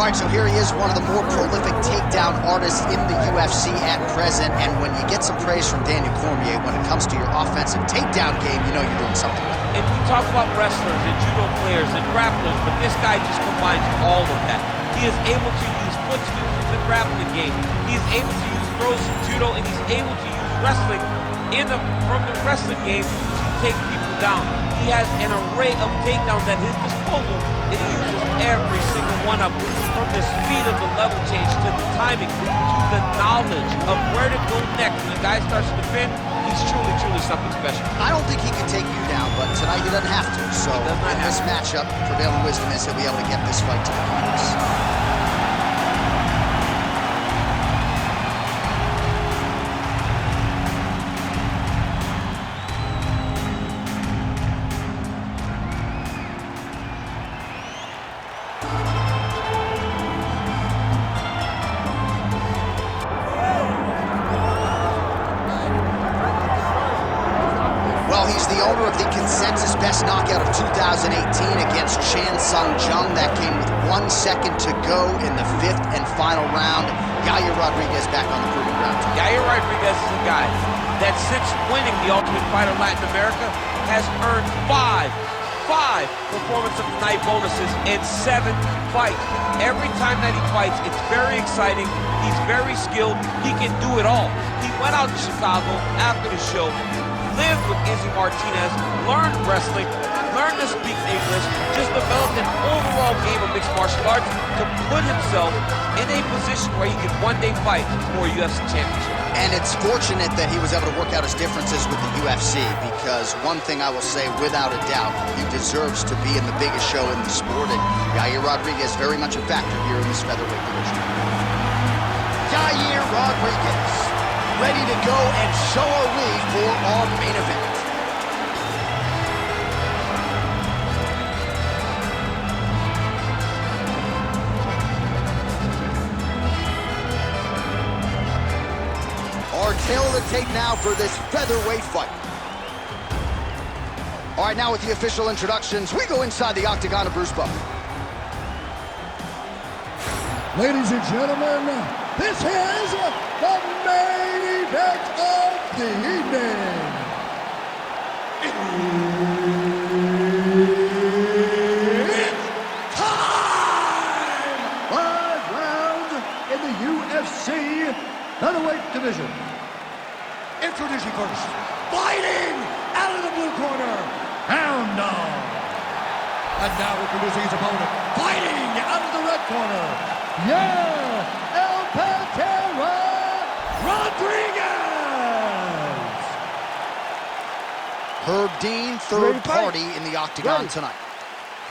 right, so here he is, one of the more prolific takedown artists in the UFC at present. And when you get some praise from Daniel Cormier when it comes to your offensive takedown game, you know you're doing something right. And we talk about wrestlers and judo players and grapplers, but this guy just combines all of that. He is able to use foot skills from the grappling game. He is able to use throws from judo, and he's able to use wrestling from the wrestling game to take people down. He has an array of takedowns at his disposal, and he uses every single one of them, from the speed of the level change to the timing to the knowledge of where to go next. When the guy starts to defend, he's truly, truly something special. I don't think he can take you down, but tonight he doesn't have to. So in this matchup, prevailing wisdom is he'll be able to get this fight to the points. He's the owner of the consensus best knockout of 2018 against Chan Sung Jung. That came with 1 second to go in the 5th and final round. Yair Rodriguez back on the proving ground. Yair Rodriguez is a guy that since winning the Ultimate Fighter Latin America has earned five Performance of the Night bonuses in 7 fights. Every time that he fights, it's very exciting. He's very skilled. He can do it all. He went out to Chicago after the show, lived with Izzy Martinez, learned wrestling, learned to speak English, just developed an overall game of mixed martial arts to put himself in a position where he could one day fight for a UFC championship. And it's fortunate that he was able to work out his differences with the UFC, because one thing I will say without a doubt, he deserves to be in the biggest show in the sport, and Yair Rodriguez very much a factor here in this featherweight division. Yair Rodriguez, ready to go, and so are we for our main event. Our tail of the tape now for this featherweight fight. All right, now with the official introductions, we go inside the octagon of Bruce Buffer. Ladies and gentlemen, this is the main event of the evening. It's time! 5 rounds in the UFC featherweight division. Introducing first, fighting out of the blue corner, Hound Dog. And now introducing his opponent, fighting out of the red corner, Yair Rodriguez! Herb Dean, third party in the octagon tonight.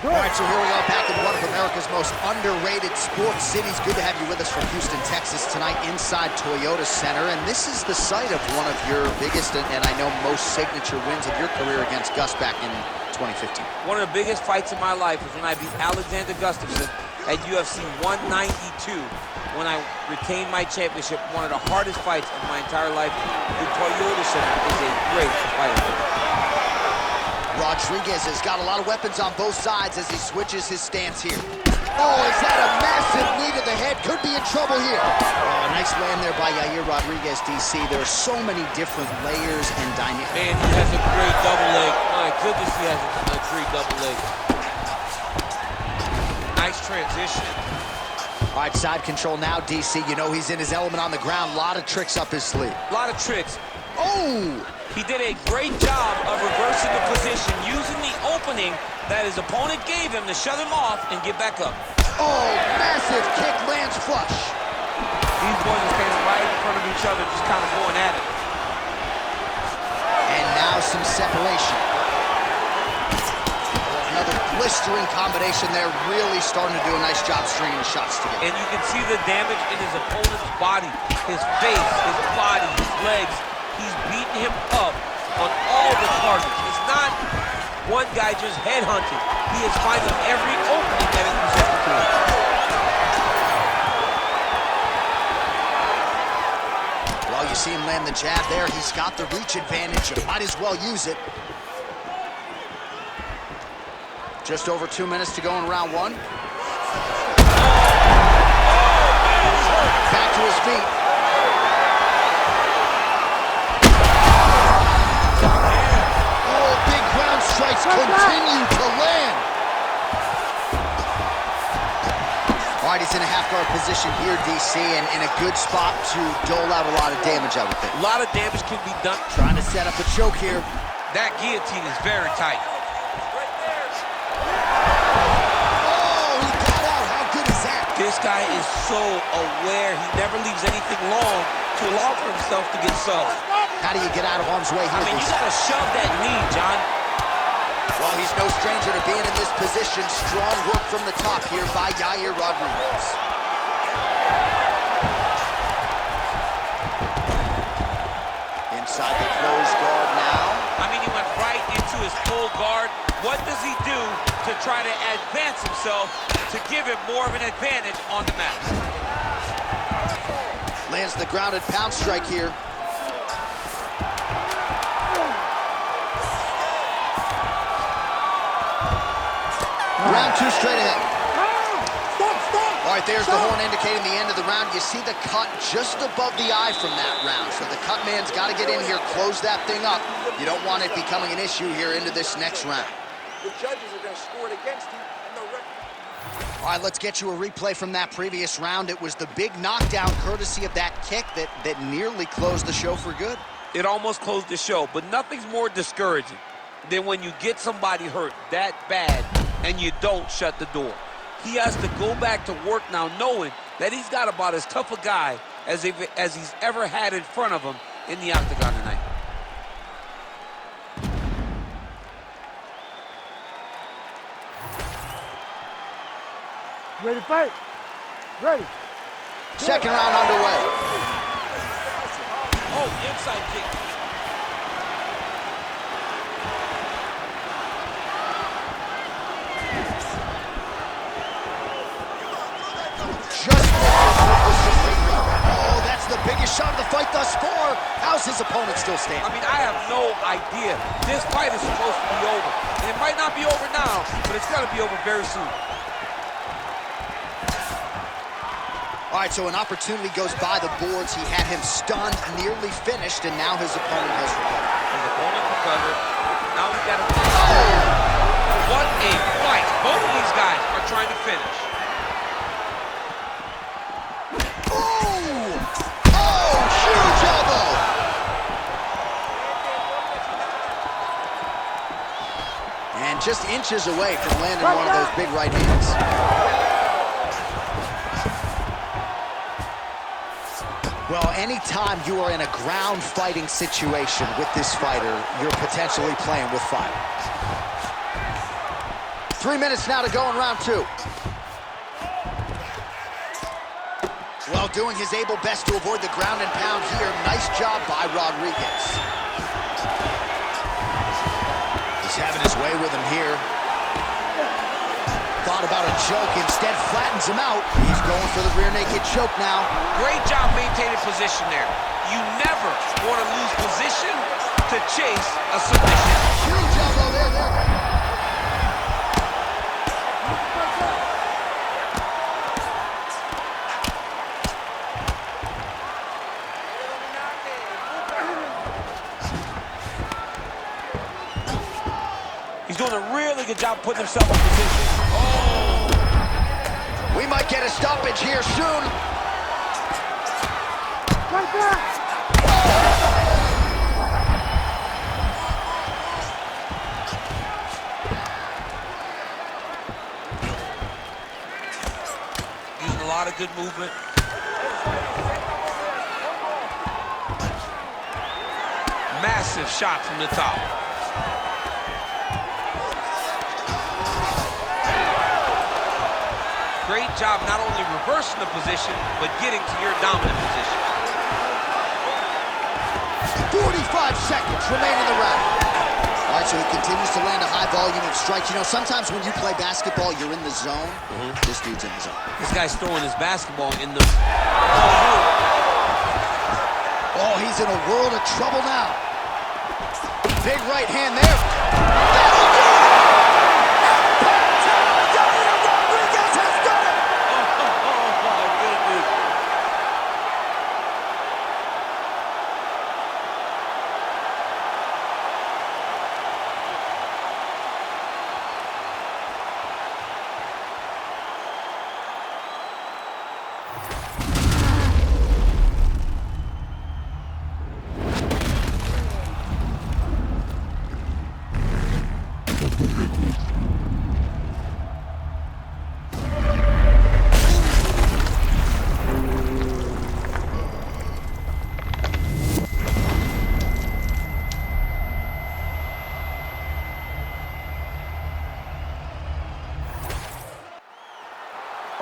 All right, so here we are back in one of America's most underrated sports cities. Good to have you with us from Houston, Texas tonight inside Toyota Center. And this is the site of one of your biggest and I know most signature wins of your career against Gus back in 2015. One of the biggest fights of my life was when I beat Alexander Gustafsson at UFC 192 when I retained my championship. One of the hardest fights of my entire life. The Toyota Center is a great fight. Rodriguez has got a lot of weapons on both sides as he switches his stance here. Oh, is that a massive knee to the head? Could be in trouble here. Oh, nice land there by Yair Rodriguez, DC. There are so many different layers and dynamics. Man, he has a great double leg. My goodness, he has a great double leg. Nice transition. All right, side control now, DC. You know he's in his element on the ground. A lot of tricks up his sleeve. A lot of tricks. Oh! He did a great job of reversing the position, using the opening that his opponent gave him to shut him off and get back up. Oh, massive kick lands flush. These boys are standing right in front of each other, just kind of going at it. And now some separation. Another blistering combination there, really starting to do a nice job stringing the shots together. And you can see the damage in his opponent's body, his face, his body, his legs. He's beating him up on all the targets. It's not one guy just headhunting. He is finding every opening that is presented to him. Well, you see him land the jab there. He's got the reach advantage. You might as well use it. Just over 2 minutes to go in round one. Back to his feet. Oh, big ground strikes continue to land. All right, he's in a half-guard position here, DC, and in a good spot to dole out a lot of damage, I would think. A lot of damage can be done. Trying to set up a choke here. That guillotine is very tight. Oh, he got out. How good is that? This guy is so aware. He never leaves anything long to allow for himself to get subbed. How do you get out of harm's way here? I mean, you gotta shove that knee, John. Well, he's no stranger to being in this position. Strong work from the top here by Yair Rodriguez. Inside the closed guard now. I mean, he went right into his full guard. What does he do to try to advance himself to give him more of an advantage on the mat? Lands the grounded pound strike here. Round two straight ahead. All right, there's the horn indicating the end of the round. You see the cut just above the eye from that round. So the cut man's got to get in here, close that thing up. You don't want it becoming an issue here into this next round. The judges are going to score it against him. All right, let's get you a replay from that previous round. It was the big knockdown courtesy of that kick that nearly closed the show for good. It almost closed the show, but nothing's more discouraging than when you get somebody hurt that bad and you don't shut the door. He has to go back to work now knowing that he's got about as tough a guy as he's ever had in front of him in the octagon tonight. Ready to fight? Ready. Second round underway. Oh, inside kick. Oh, that's the biggest shot of the fight thus far. How's his opponent still standing? I mean, I have no idea. This fight is supposed to be over. And it might not be over now, but it's got to be over very soon. All right, so an opportunity goes by the boards. He had him stunned, nearly finished, and now his opponent has recovered. His opponent recovered. Now we got to finish. What a fight. Both of these guys are trying to finish. Huge elbow! And just inches away from landing one of those big right hands. Well, anytime you are in a ground fighting situation with this fighter, you're potentially playing with fire. 3 minutes now to go in round two. Well, doing his able best to avoid the ground and pound here. Nice job by Rodriguez. He's having his way with him here. Thought about a choke, instead flattens him out. He's going for the rear naked choke now. Great job maintaining position there. You never want to lose position to chase a submission. Huge elbow there. He's doing a really good job putting himself in position. Oh! We might get a stoppage here soon. Right back. Using a lot of good movement. Massive shot from the top. Great job not only reversing the position, but getting to your dominant position. 45 seconds remain in the round. All right, so he continues to land a high volume of strikes. You know, sometimes when you play basketball, you're in the zone. This dude's in the zone. This guy's throwing his basketball in the... Oh, he's in a world of trouble now. Big right hand there. That'll do it! Yair Rodriguez has done it! Oh, my goodness.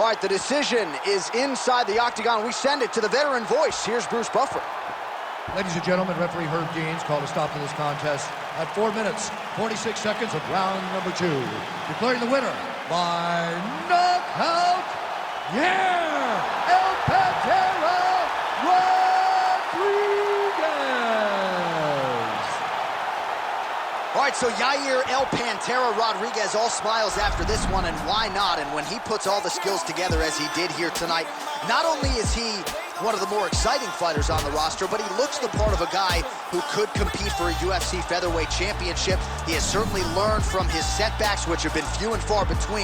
All right, the decision is inside the octagon. We send it to the veteran voice. Here's Bruce Buffer. Ladies and gentlemen, referee Herb Deans called a stop to this contest at 4 minutes, 46 seconds of round number 2. Declaring the winner by knockout, Yair Rodriguez. All right, so Yair El Pantera Rodriguez, all smiles after this one, and why not? And when he puts all the skills together as he did here tonight, not only is he one of the more exciting fighters on the roster, but he looks the part of a guy who could compete for a UFC featherweight championship. He has certainly learned from his setbacks, which have been few and far between.